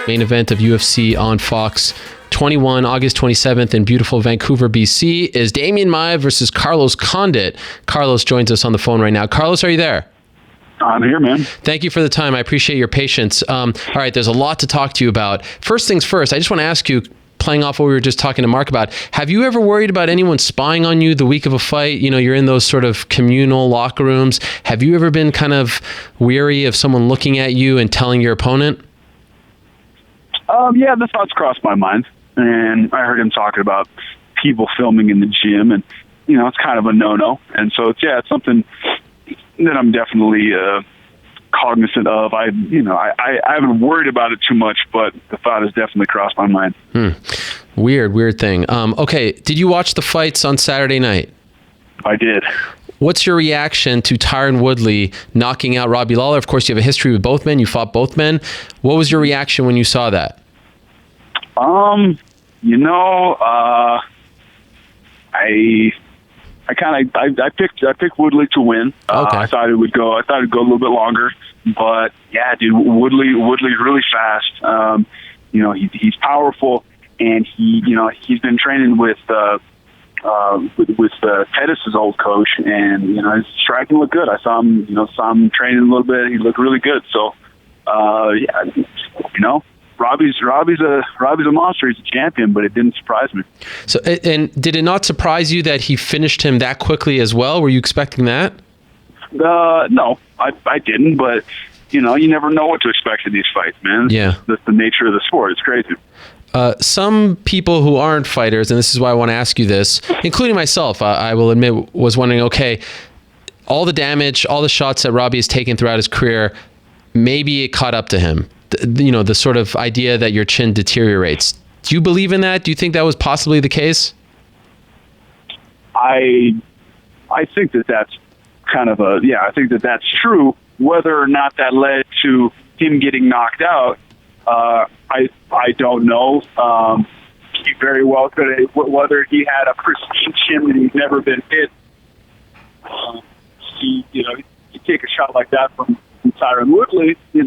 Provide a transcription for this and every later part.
Main event of UFC on Fox 21, August 27th in beautiful Vancouver, BC, is Demian Maia versus Carlos Condit. Carlos joins us on the phone right now. Carlos, are you there? I'm here, man. Thank you for the time. I appreciate your patience. All right, there's a lot to talk to you about. First things first, I just want to ask you, playing off what we were just talking to Mark about, have you ever worried about anyone spying on you the week of a fight? You know, you're in those sort of communal locker rooms. Have you ever been kind of weary of someone looking at you and telling your opponent? Yeah, the thoughts crossed my mind. And I heard him talking about people filming in the gym, and, you know, it's kind of a no-no. And so, it's something that I'm definitely cognizant of. I haven't worried about it too much, but the thought has definitely crossed my mind. Weird thing. Okay, did you watch the fights on Saturday night? I did. What's your reaction to Tyron Woodley knocking out Robbie Lawler? Of course, you have a history with both men. You fought both men. What was your reaction when you saw that? I picked Woodley to win. Okay. I thought it'd go a little bit longer, but yeah, dude, Woodley's really fast. He's powerful, and he's been training with Pettis' old coach, and his striking looked good. I saw him training a little bit. He looked really good. So, Robbie's a monster. He's a champion, but it didn't surprise me. So, and did it not surprise you that he finished him that quickly as well? Were you expecting that? No, I didn't. But you never know what to expect in these fights, man. Yeah, that's the nature of the sport. It's crazy. Some people who aren't fighters, and this is why I want to ask you this, including myself, I will admit, was wondering, okay, all the damage, all the shots that Robbie has taken throughout his career, maybe it caught up to him. The sort of idea that your chin deteriorates. Do you believe in that? Do you think that was possibly the case? I think that's kind of I think that's true. Whether or not that led to him getting knocked out, I don't know. He very well could have, whether he had a pristine chin that he's never been hit. You take a shot like that from Tyron Woodley, a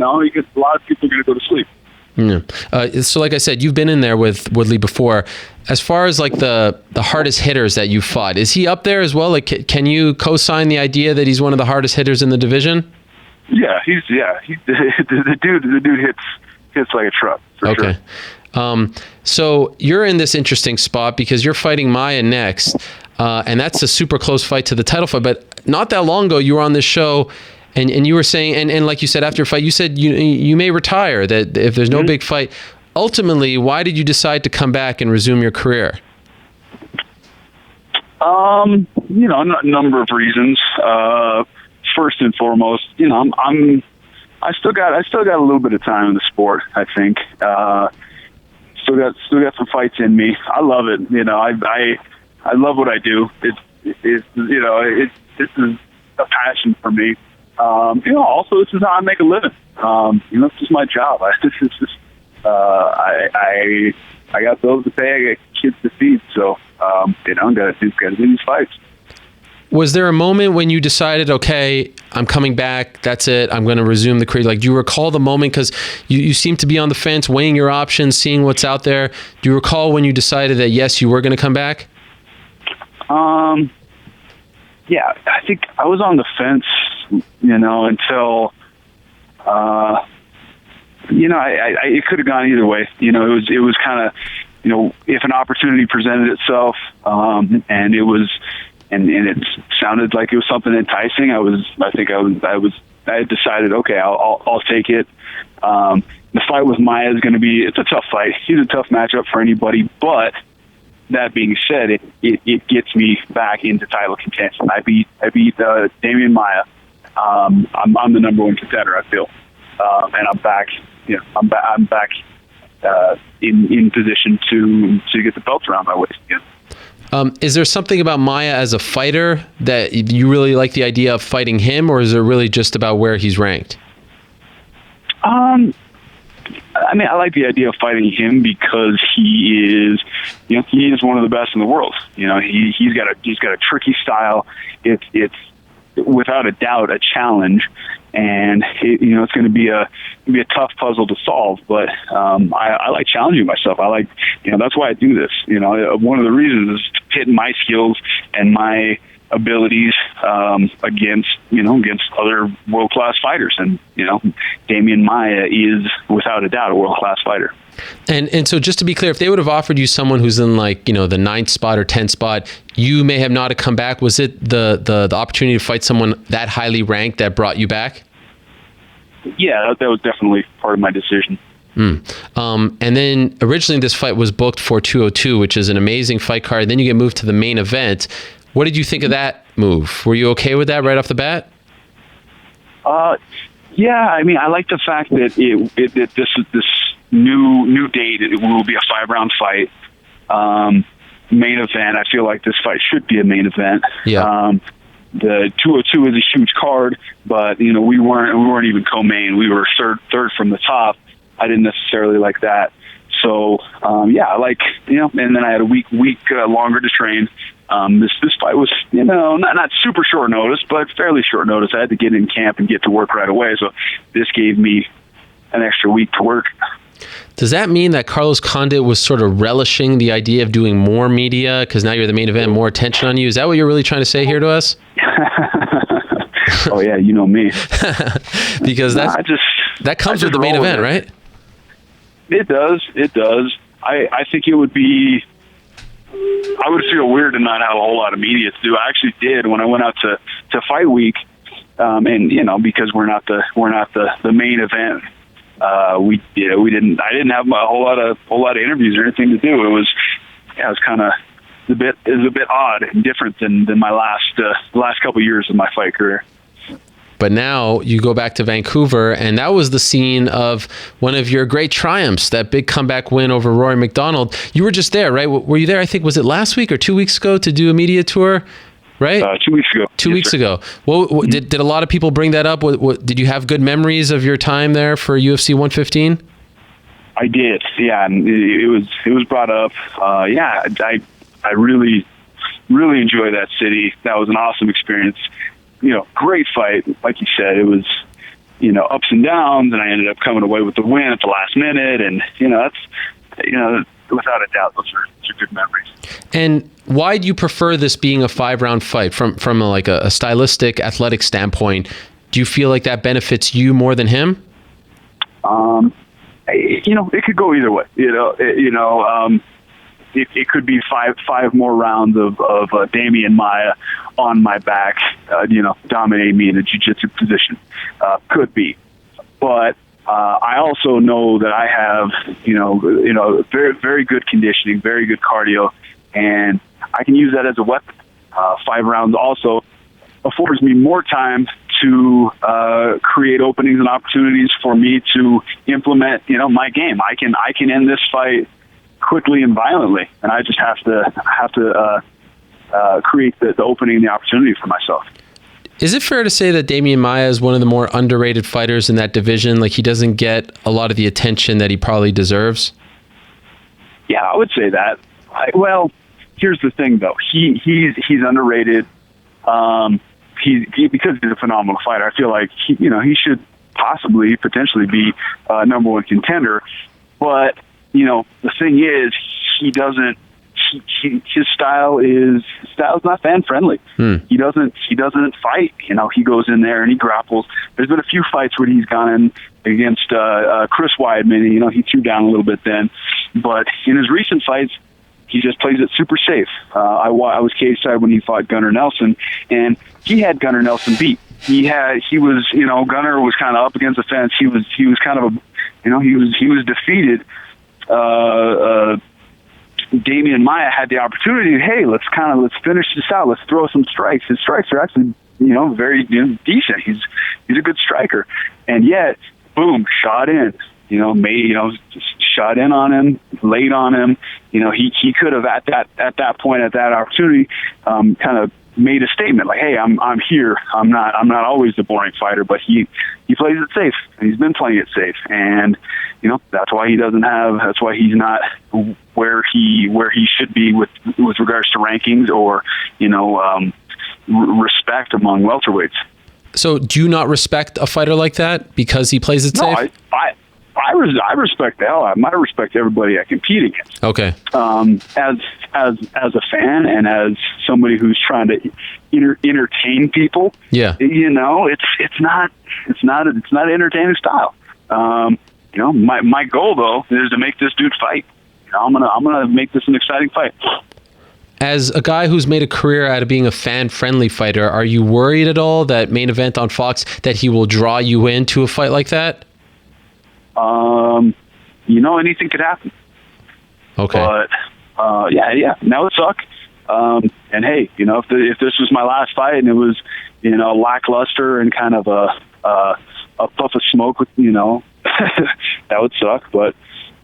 lot of people are going to go to sleep. Yeah. So like I said, you've been in there with Woodley before. As far as like the hardest hitters that you fought, is he up there as well? Like, can you co-sign the idea that he's one of the hardest hitters in the division? Yeah, the dude hits like a truck. Okay. Sure. So you're in this interesting spot because you're fighting Maia next, and that's a super close fight to the title fight. But not that long ago, you were on this show. And you were saying, and like you said after a fight, you said you may retire, that if there's no big fight. Ultimately, why did you decide to come back and resume your career? A number of reasons. First and foremost, I still got a little bit of time in the sport. I think still got some fights in me. I love it. I love what I do. This is a passion for me. Also, this is how I make a living. This is my job. I got bills to pay. I got kids to feed. So, got to do these fights. Was there a moment when you decided, okay, I'm coming back, that's it, I'm going to resume the career? Like, do you recall the moment? Because you seem to be on the fence, weighing your options, seeing what's out there. Do you recall when you decided that, yes, you were going to come back? Yeah, I think I was on the fence, until, it could have gone either way. It was kind of, if an opportunity presented itself, and it sounded like it was something enticing, I had decided, okay, I'll take it. The fight with Maia is going to it's a tough fight. He's a tough matchup for anybody, but that being said, it gets me back into title contention. I beat Demian Maia. I'm the number one contender, I feel, and I'm back. I'm back in position to get the belt around my waist. Yeah. Is there something about Maia as a fighter that you really like the idea of fighting him, or is it really just about where he's ranked? I like the idea of fighting him because he is one of the best in the world. He's got a tricky style. It's without a doubt a challenge, and it's going to be a tough puzzle to solve. But I like challenging myself. I like, that's why I do this. One of the reasons is to pit my skills and my abilities against other world-class fighters, and Demian Maia is without a doubt a world-class fighter. And so just to be clear, if they would have offered you someone who's in the 9th spot or 10th spot, you may have not have come back. Was it the opportunity to fight someone that highly ranked that brought you back? Yeah, that was definitely part of my decision. And then originally this fight was booked for 202, which is an amazing fight card. Then you get moved to the main event. What did you think of that move? Were you okay with that right off the bat? Yeah, I mean, I like the fact that this new date, it will be a 5-round fight. Main event. I feel like this fight should be a main event. Yeah. The 202 is a huge card, but we weren't even co-main. We were third from the top. I didn't necessarily like that. So I like and then I had a week longer to train. This fight was not super short notice, but fairly short notice. I had to get in camp and get to work right away. So this gave me an extra week to work. Does that mean that Carlos Condit was sort of relishing the idea of doing more media because now you're the main event, more attention on you? Is that what you're really trying to say here to us? Oh yeah, you know me. Because that comes with the main event, right? It does. I think it would be. I would feel weird to not have a whole lot of media to do. I actually did when I went out to fight week, and because we're not the main event. We didn't. I didn't have a whole lot of interviews or anything to do. It was kind of a bit odd and different than my last couple of years of my fight career. But now you go back to Vancouver, and that was the scene of one of your great triumphs, that big comeback win over Rory McDonald. You were just there, right? Were you there? I think, was it last week or 2 weeks ago to do a media tour? Right? 2 weeks ago. 2 weeks ago. Well, did a lot of people bring that up? Did you have good memories of your time there for UFC 115? I did. Yeah, and it was brought up. I really enjoyed that city. That was an awesome experience. Great fight. Like you said, it was ups and downs, and I ended up coming away with the win at the last minute. And that's without a doubt, those are good memories. And why do you prefer this being a 5-round fight from a stylistic, athletic standpoint? Do you feel like that benefits you more than him? It could go either way. It could be five more rounds of Demian Maia on my back, dominating me in a jiu-jitsu position. Could be, but I also know that I have very, very good conditioning, very good cardio, and I can use that as a weapon. 5 rounds also affords me more time to create openings and opportunities for me to implement my game. I can end this fight quickly and violently, and I just have to create the opening and the opportunity for myself. Is it fair to say that Demian Maia is one of the more underrated fighters in that division? Like, he doesn't get a lot of the attention that he probably deserves? Yeah, I would say that. Well, here's the thing, though. He's underrated. Because he's a phenomenal fighter. I feel like he should potentially be a number 1 contender. But the thing is, he doesn't. His style is not fan friendly. He doesn't fight. He goes in there and he grapples. There's been a few fights where he's gone in against Chris Weidman, and he threw down a little bit then. But in his recent fights, he just plays it super safe. I was cage-side when he fought Gunnar Nelson, and he had Gunnar Nelson beat. Gunnar was kind of up against the fence. He was kind of he was defeated. Demian Maia had the opportunity. Hey, let's finish this out. Let's throw some strikes. His strikes are actually very decent. He's a good striker, and yet boom, shot in. Just shot in on him, laid on him. He could have at that point, at that opportunity, kind of made a statement like, "Hey, I'm here. I'm not always the boring fighter," but he plays it safe, and he's been playing it safe, and that's why that's why he's not where he should be with regards to rankings or respect among welterweights. So do you not respect a fighter like that because he plays it safe? I respect the hell out of him. I respect everybody I compete against. Okay. As a fan and as somebody who's trying to entertain people, yeah, it's not an entertaining style. My goal though is to make this dude fight. I'm gonna make this an exciting fight. As a guy who's made a career out of being a fan-friendly fighter, are you worried at all that Main Event on Fox, that he will draw you into a fight like that? Anything could happen. Okay. But, that would suck. And hey, if this was my last fight and it was, lackluster and kind of a puff of smoke, that would suck. But,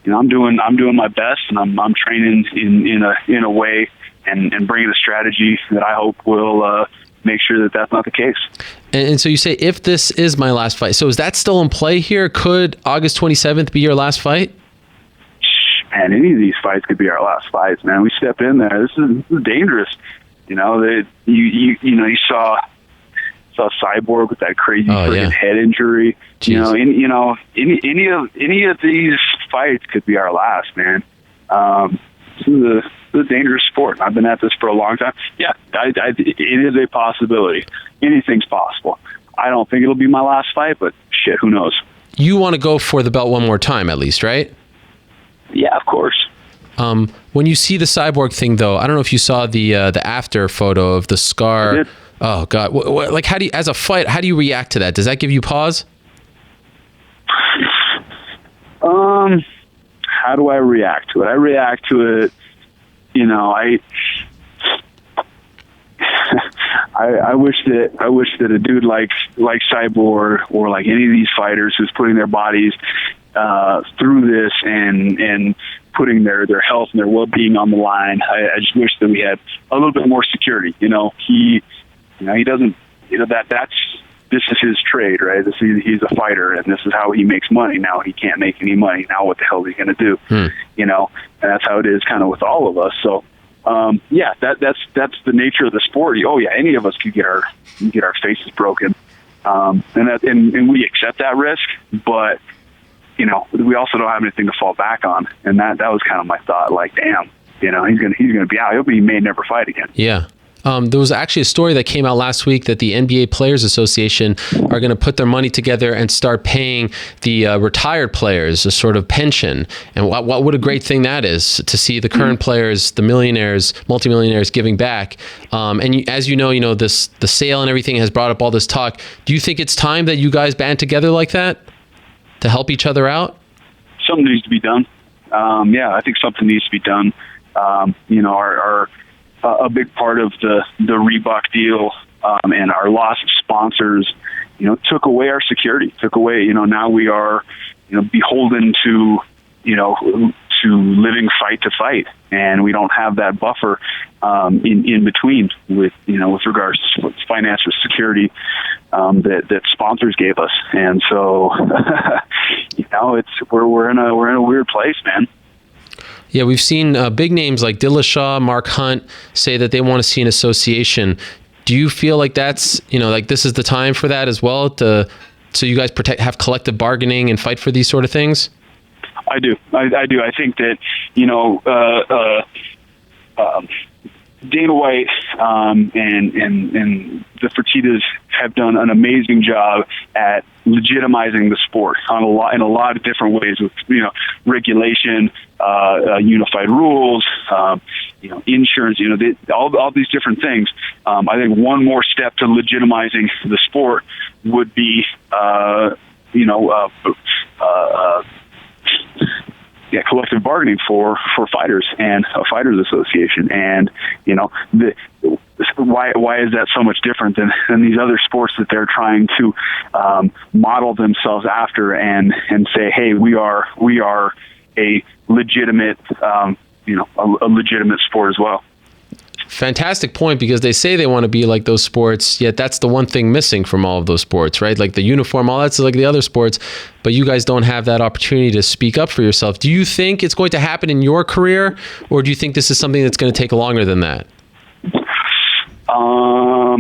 I'm doing my best, and I'm training in a way and bringing a strategy that I hope will make sure that that's not the case. And so you say, if this is my last fight, so is that still in play here? Could August 27th be your last fight? And any of these fights could be our last fights, man. We step in there. This is dangerous. You saw Cyborg with that crazy head injury. Jeez. Any of these fights could be our last, man. This is a dangerous sport. I've been at this for a long time. Yeah, it is a possibility. Anything's possible. I don't think it'll be my last fight, but shit, who knows? You want to go for the belt one more time, at least, right? Yeah, of course. When you see the Cyborg thing, though, I don't know if you saw the after photo of the scar. I did. Oh God! Like, how do you, as a fight, how do you react to that? Does that give you pause? How do I react to it? I react to it. I wish that a dude like Cyborg or like any of these fighters who's putting their bodies through this and putting their health and their well-being on the line. I just wish that we had a little bit more security. He doesn't. This is his trade, right? He's a fighter, and this is how he makes money. Now he can't make any money. Now what the hell is he going to do? And that's how it is, kind of with all of us. So, that's the nature of the sport. Oh yeah, any of us could get our faces broken, and we accept that risk. But we also don't have anything to fall back on, and that was kind of my thought. Like, damn, he's gonna be out. He may never fight again. Yeah. There was actually a story that came out last week that the NBA Players Association are going to put their money together and start paying the retired players a sort of pension. And what a great thing that is, to see the current players, the millionaires, multimillionaires giving back. As the sale and everything has brought up all this talk. Do you think it's time that you guys band together like that to help each other out? Something needs to be done. I think something needs to be done. A big part of the Reebok deal and our loss of sponsors, took away our security, took away, now we are, beholden to living fight to fight, and we don't have that buffer in between with regards to financial security that sponsors gave us. And so, we're in a weird place, man. Yeah, we've seen big names like Dillashaw, Mark Hunt say that they want to see an association. Do you feel like that's, this is the time for that as well, so you guys have collective bargaining and fight for these sort of things? I do. I do. I think that, Dana White and the Fertittas have done an amazing job at legitimizing the sport in a lot of different ways, with regulation, unified rules, insurance, all these different things. I think one more step to legitimizing the sport would be collective bargaining for fighters and a fighters association. And why is that so much different than these other sports that they're trying to model themselves after and say, hey, we are a legitimate a legitimate sport as well. Fantastic point, because they say they want to be like those sports, yet that's the one thing missing from all of those sports, right? Like the uniform, all that's like the other sports, but you guys don't have that opportunity to speak up for yourself. Do you think it's going to happen in your career, or do you think this is something that's going to take longer than that? Yeah,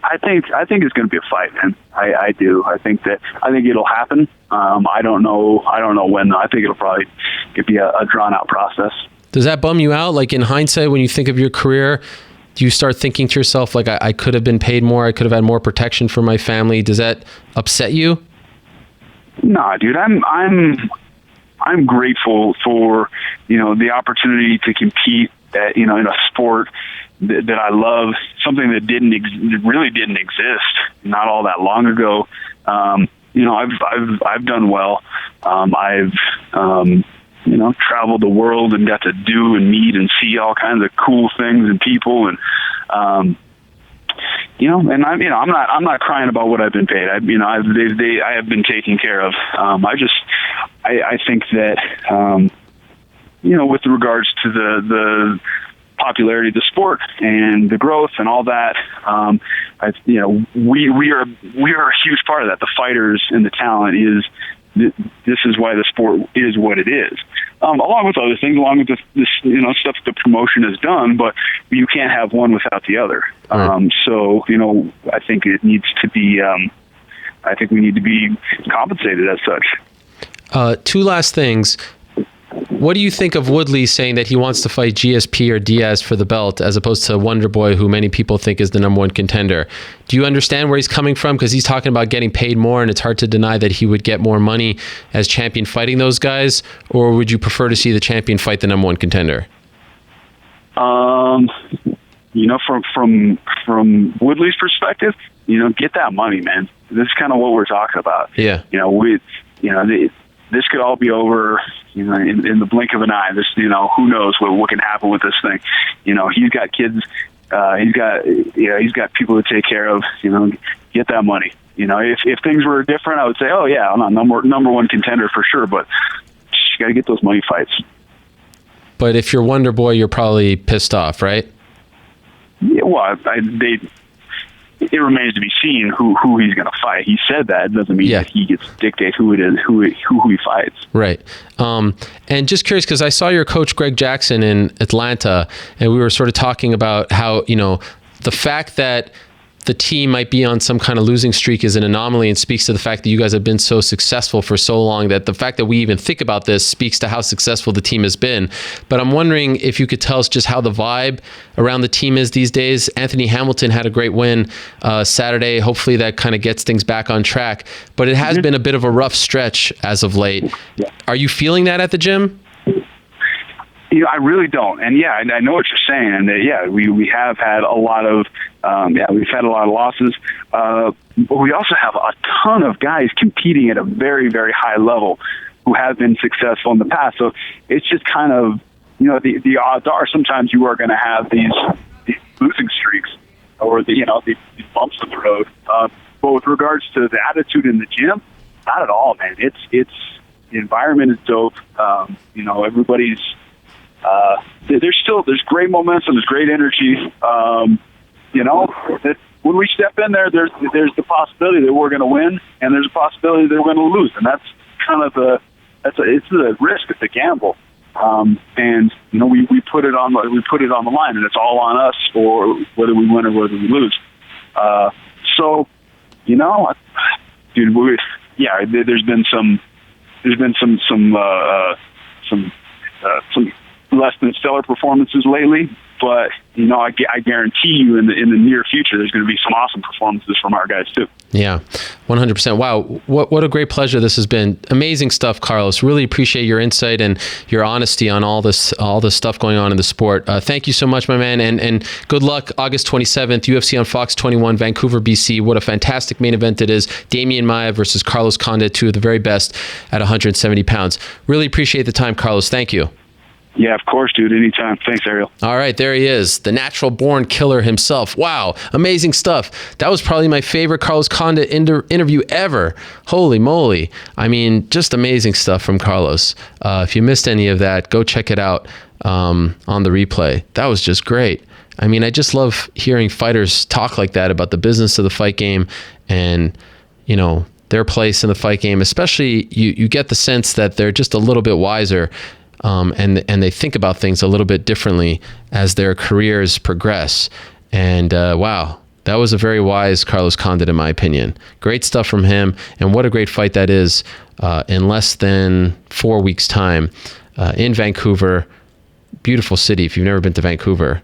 I think it's going to be a fight, man. I do. I think it'll happen. I don't know when, though. I think it'll be a drawn out process. Does that bum you out? Like, in hindsight, when you think of your career, do you start thinking to yourself, like, I could have been paid more, I could have had more protection for my family? Does that upset you? Nah, dude, I'm grateful for, the opportunity to compete at, in a sport that I love, something that really didn't exist not all that long ago. I've done well. I've traveled the world and got to do and meet and see all kinds of cool things and people, and I'm not crying about what I've been paid. I have been taken care of. I think that with regards to the popularity of the sport and the growth and all that, we are a huge part of that. The fighters and the talent is. This is why the sport is what it is, along with other things, along with this stuff the promotion has done. But you can't have one without the other. Right. So I think it needs to be. I think we need to be compensated as such. Two last things. What do you think of Woodley saying that he wants to fight GSP or Diaz for the belt as opposed to Wonder Boy, who many people think is the number one contender? Do you understand where he's coming from? Because he's talking about getting paid more, and it's hard to deny that he would get more money as champion fighting those guys. Or would you prefer to see the champion fight the number one contender? From Woodley's perspective, get that money, man. This is kind of what we're talking about. Yeah. This could all be over, in the blink of an eye. This, who knows what can happen with this thing. He's got kids. He's got people to take care of. Get that money. If things were different, I would say, oh yeah, I'm not number one contender for sure. But you got to get those money fights. But if you're Wonder Boy, you're probably pissed off, right? Yeah. Well, it remains to be seen who he's going to fight. He said that. It doesn't mean that he gets to dictate who it is, who he fights. Right. And just curious, because I saw your coach, Greg Jackson, in Atlanta, and we were sort of talking about how, the fact that the team might be on some kind of losing streak is an anomaly and speaks to the fact that you guys have been so successful for so long, that the fact that we even think about this speaks to how successful the team has been. But I'm wondering if you could tell us just how the vibe around the team is these days. Anthony Hamilton had a great win Saturday. Hopefully that kind of gets things back on track. But it has been a bit of a rough stretch as of late. Are you feeling that at the gym? I really don't. And yeah, I know what you're saying. And we have had a lot of, we've had a lot of losses. But we also have a ton of guys competing at a very, very high level who have been successful in the past. So it's just kind of, the odds are sometimes you are going to have these losing streaks or these bumps in the road. But with regards to the attitude in the gym, not at all, man. It's the environment is dope. Everybody's, there's great momentum, there's great energy. That when we step in there, there's the possibility that we're going to win, and there's a possibility that we're going to lose, and that's kind of it's a risk, it's a gamble. And we put it on the line, and it's all on us for whether we win or whether we lose. Dude, there's been some less than stellar performances lately, but I guarantee you in the near future there's going to be some awesome performances from our guys too. Yeah, 100%. Wow, what a great pleasure this has been. Amazing stuff, Carlos. Really appreciate your insight and your honesty on all this stuff going on in the sport. Thank you so much, my man, and good luck August 27th, UFC on Fox 21, Vancouver, BC. What a fantastic main event it is. Demian Maia versus Carlos Condit, two of the very best at 170 pounds. Really appreciate the time, Carlos. Thank you. Yeah, of course, dude. Anytime. Thanks, Ariel. All right, there he is, the natural-born killer himself. Wow, amazing stuff. That was probably my favorite Carlos Condit interview ever. Holy moly. I mean, just amazing stuff from Carlos. If you missed any of that, go check it out on the replay. That was just great. I mean, I just love hearing fighters talk like that about the business of the fight game and, their place in the fight game. Especially, you get the sense that they're just a little bit wiser. And they think about things a little bit differently as their careers progress. And wow, that was a very wise Carlos Condit, in my opinion. Great stuff from him, and what a great fight that is in less than 4 weeks' time in Vancouver. Beautiful city. If you've never been to Vancouver,